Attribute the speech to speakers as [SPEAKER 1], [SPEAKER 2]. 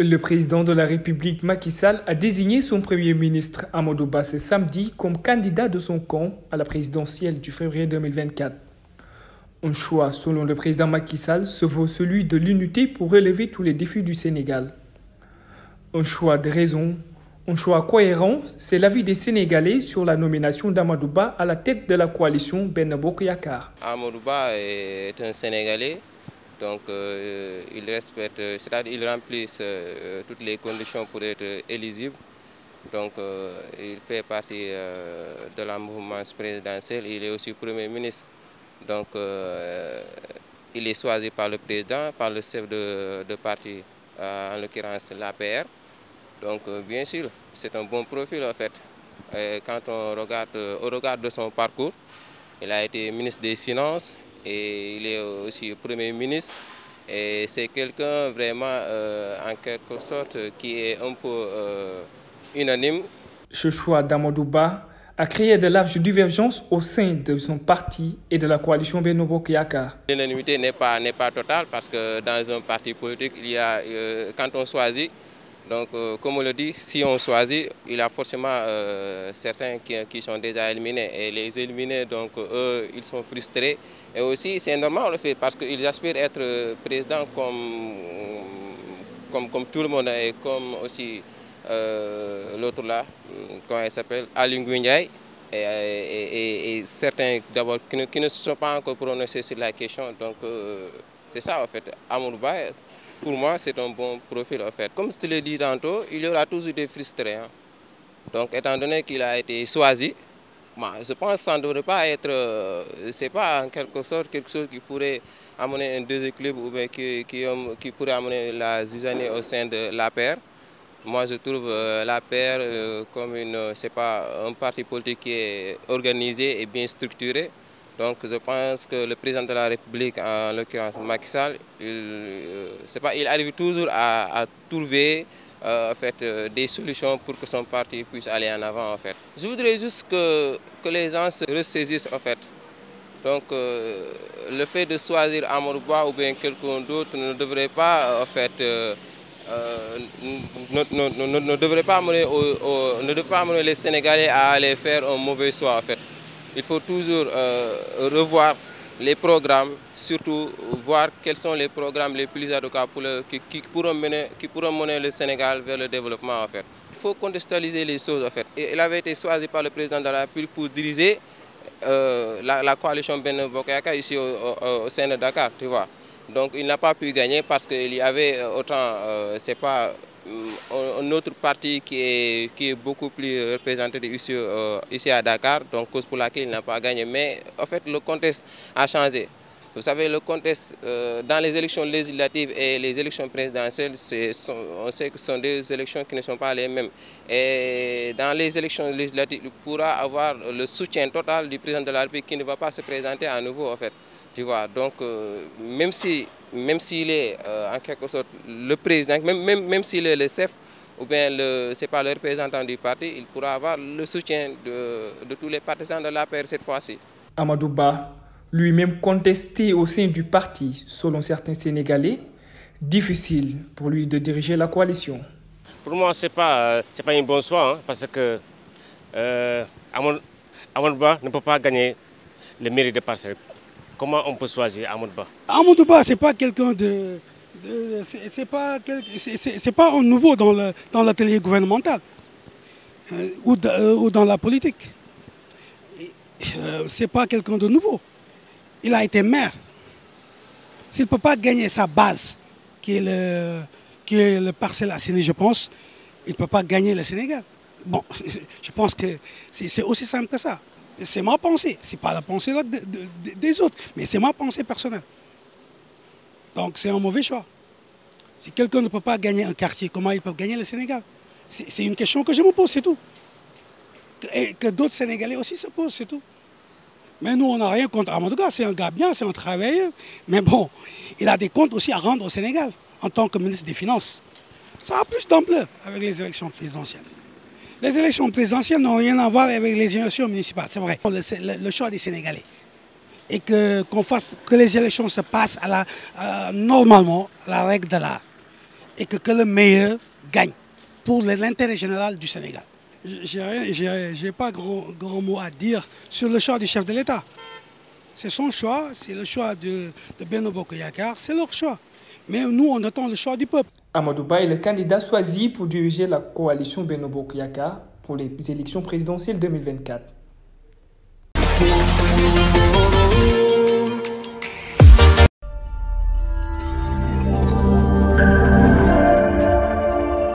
[SPEAKER 1] Le président de la République Macky Sall a désigné son premier ministre Amadou Ba ce samedi comme candidat de son camp à la présidentielle du février 2024. Un choix, selon le président Macky Sall, se vaut celui de l'unité pour relever tous les défis du Sénégal. Un choix de raison, un choix cohérent, c'est l'avis des Sénégalais sur la nomination d'Amadou Ba à la tête de la coalition Benno Bokk Yakaar.
[SPEAKER 2] Amadou Ba est un Sénégalais. Donc il respecte, c'est-à-dire il remplit toutes les conditions pour être éligible. Donc il fait partie de la mouvance présidentielle. Il est aussi Premier ministre. Donc il est choisi par le président, par le chef de parti, en l'occurrence l'APR. Donc bien sûr, c'est un bon profil en fait. Et quand on regarde, au regard de son parcours, il a été ministre des Finances. Et il est aussi Premier ministre et c'est quelqu'un vraiment en quelque sorte qui est un peu unanime.
[SPEAKER 1] Ce choix d'Amadou Ba a créé de larges divergences au sein de son parti et de la coalition Benno Bokk Yakaar.
[SPEAKER 2] L'unanimité n'est pas totale parce que dans un parti politique, il y a, quand on choisit, donc comme on le dit, si on choisit, il y a forcément certains qui sont déjà éliminés. Et les éliminés, donc eux, ils sont frustrés. Et aussi, c'est normal on le fait parce qu'ils aspirent à être président comme tout le monde et comme aussi l'autre là, comment il s'appelle, Aly Ngouille Ndiaye. Et certains d'abord qui ne se sont pas encore prononcés sur la question. Donc c'est ça en fait. Amadou Ba, pour moi, c'est un bon profil en fait. Comme je te l'ai dit tantôt, il y aura toujours des frustrés. Hein. Donc étant donné qu'il a été choisi, je pense que ça ne devrait pas être, c'est pas en quelque sorte quelque chose qui pourrait amener un déséquilibre ou bien qui pourrait amener la zizanie au sein de l'APR. Moi, je trouve l'APR comme un parti politique qui est organisé et bien structuré. Donc je pense que le président de la République, en l'occurrence Macky Sall, il arrive toujours à trouver en fait, des solutions pour que son parti puisse aller en avant en fait. Je voudrais juste que les gens se ressaisissent en fait. Donc le fait de choisir Amadou Ba ou bien quelqu'un d'autre ne devrait pas en fait ne devrait pas amener les Sénégalais à aller faire un mauvais choix en fait. Il faut toujours revoir les programmes, surtout voir quels sont les programmes les plus adéquats qui pourront mener le Sénégal vers le développement en fait. Il faut contextualiser les choses en fait. Et il avait été choisi par le président de la République pour diriger la coalition Benno Bokk Yakaar ici au sein de Dakar, tu vois. Donc il n'a pas pu gagner parce qu'il y avait autant, c'est pas un autre parti qui est beaucoup plus représenté ici à Dakar, donc cause pour laquelle il n'a pas gagné. Mais en fait, le contexte a changé. Vous savez, le contexte dans les élections législatives et les élections présidentielles, on sait que ce sont des élections qui ne sont pas les mêmes. Et dans les élections législatives, il pourra avoir le soutien total du président de la République qui ne va pas se présenter à nouveau, en fait. Tu vois, donc même s'il est en quelque sorte le président, même s'il est le chef ou bien c'est pas le représentant du parti, il pourra avoir le soutien de tous les partisans de l'APR cette fois-ci.
[SPEAKER 1] Amadou Ba, lui-même contesté au sein du parti, selon certains Sénégalais, difficile pour lui de diriger la coalition.
[SPEAKER 3] Pour moi, c'est pas une bonne choix hein, parce que Amadou Ba ne peut pas gagner le mairie de Parcelles. Comment on peut choisir Amadou Ba?
[SPEAKER 4] Amadou Ba, c'est pas quelqu'un c'est pas un nouveau dans l'atelier gouvernemental ou dans la politique. C'est pas quelqu'un de nouveau. Il a été maire. S'il ne peut pas gagner sa base, qui est le Parcelles Assainies, je pense, il ne peut pas gagner le Sénégal. Bon, je pense que c'est aussi simple que ça. C'est ma pensée, ce n'est pas la pensée des autres, mais c'est ma pensée personnelle. Donc c'est un mauvais choix. Si quelqu'un ne peut pas gagner un quartier, comment il peut gagner le Sénégal? C'est une question que je me pose, c'est tout. Et que d'autres Sénégalais aussi se posent, c'est tout. Mais nous, on n'a rien contre Amadou Ba, c'est un gars bien, c'est un travailleur. Mais bon, il a des comptes aussi à rendre au Sénégal, en tant que ministre des Finances. Ça a plus d'ampleur avec les élections présidentielles. Les élections présidentielles n'ont rien à voir avec les élections municipales, c'est vrai. Le choix des Sénégalais. Et que les élections se passent normalement à la règle de l'art. et que le meilleur gagne pour l'intérêt général du Sénégal. Je n'ai pas grand mot à dire sur le choix du chef de l'État. C'est son choix, c'est le choix de Benno Bokk Yakaar, c'est leur choix. Mais nous, on attend le choix du peuple.
[SPEAKER 1] Amadou Ba est le candidat choisi pour diriger la coalition Benno Bokk Yakaar pour les élections présidentielles 2024.